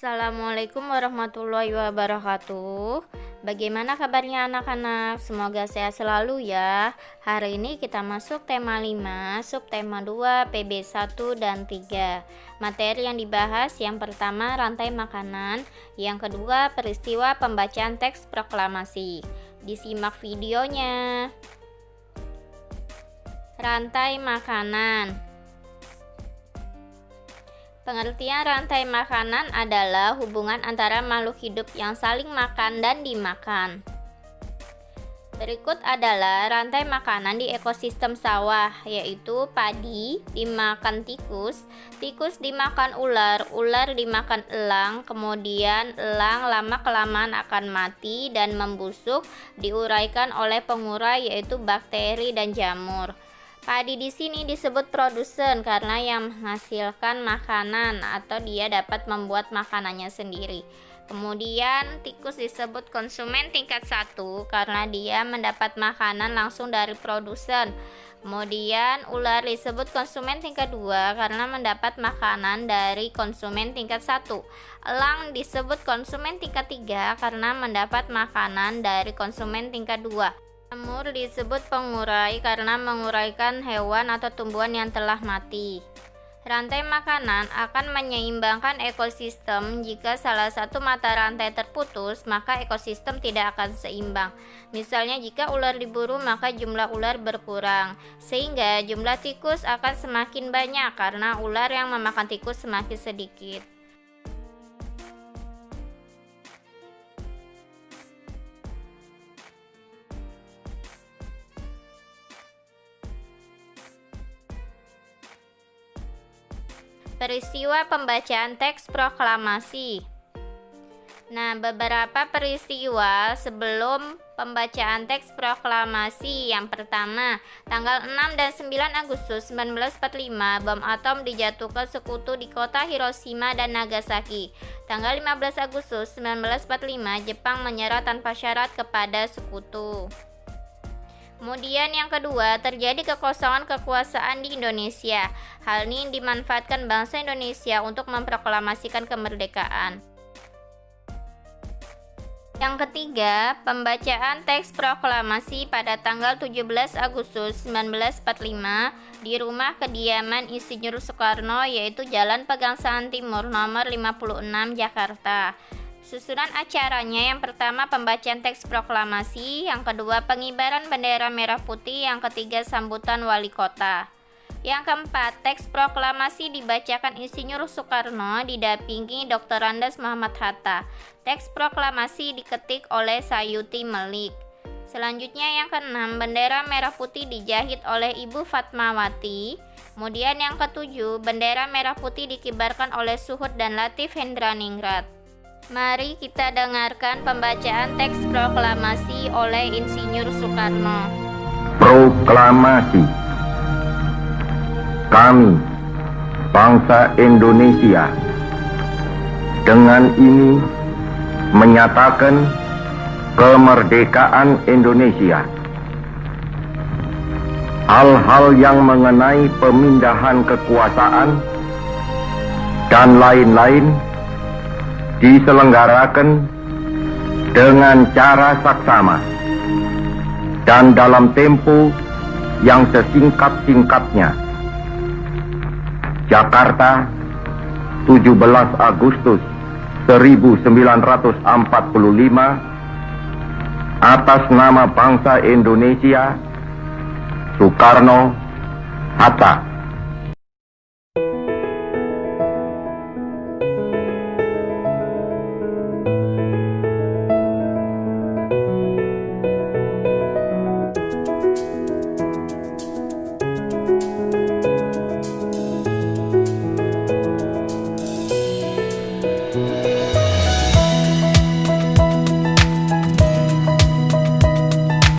Assalamualaikum warahmatullahi wabarakatuh. Bagaimana kabarnya anak-anak? Semoga sehat selalu ya. Hari ini kita masuk tema 5, subtema 2, PB 1 dan 3. Materi yang dibahas yang pertama rantai makanan, yang kedua peristiwa pembacaan teks proklamasi. Disimak videonya. Rantai makanan. Pengertian rantai makanan adalah hubungan antara makhluk hidup yang saling makan dan dimakan. Berikut adalah rantai makanan di ekosistem sawah, yaitu padi dimakan tikus, tikus dimakan ular, ular dimakan elang, kemudian elang lama-kelamaan akan mati dan membusuk, diuraikan oleh pengurai yaitu bakteri dan jamur. Padi di sini disebut produsen karena yang menghasilkan makanan atau dia dapat membuat makanannya sendiri. Kemudian tikus disebut konsumen tingkat 1 karena dia mendapat makanan langsung dari produsen. Kemudian ular disebut konsumen tingkat 2 karena mendapat makanan dari konsumen tingkat 1. Elang disebut konsumen tingkat 3 karena mendapat makanan dari konsumen tingkat 2. Jamur disebut pengurai karena menguraikan hewan atau tumbuhan yang telah mati. Rantai makanan akan menyeimbangkan ekosistem. Jika salah satu mata rantai terputus, maka ekosistem tidak akan seimbang. Misalnya jika ular diburu, maka jumlah ular berkurang, sehingga jumlah tikus akan semakin banyak karena ular yang memakan tikus semakin sedikit. Peristiwa pembacaan teks proklamasi. Nah, beberapa peristiwa sebelum pembacaan teks proklamasi. Yang pertama, tanggal 6 dan 9 Agustus 1945, bom atom dijatuhkan sekutu di kota Hiroshima dan Nagasaki. Tanggal 15 Agustus 1945, Jepang menyerah tanpa syarat kepada sekutu. Kemudian yang kedua, terjadi kekosongan kekuasaan di Indonesia. Hal ini dimanfaatkan bangsa Indonesia untuk memproklamasikan kemerdekaan. Yang ketiga, pembacaan teks proklamasi pada tanggal 17 Agustus 1945 di rumah kediaman Insinyur Soekarno, yaitu Jalan Pegangsaan Timur nomor 56 Jakarta. Susunan acaranya, yang pertama pembacaan teks proklamasi, yang kedua pengibaran bendera merah putih, yang ketiga sambutan wali kota. Yang keempat, teks proklamasi dibacakan Insinyur Soekarno didampingi Dr. Andes Muhammad Hatta. Teks proklamasi diketik oleh Sayuti Melik. Selanjutnya yang keenam, bendera merah putih dijahit oleh Ibu Fatmawati. Kemudian yang ketujuh, bendera merah putih dikibarkan oleh Suhud dan Latif Hendraningrat. Mari kita dengarkan pembacaan teks proklamasi oleh Insinyur Soekarno. Proklamasi. Kami, bangsa Indonesia, dengan ini menyatakan kemerdekaan Indonesia. Hal-hal yang mengenai pemindahan kekuasaan dan lain-lain diselenggarakan dengan cara saksama dan dalam tempo yang sesingkat-singkatnya. Jakarta, 17 Agustus 1945, atas nama bangsa Indonesia, Soekarno Hatta.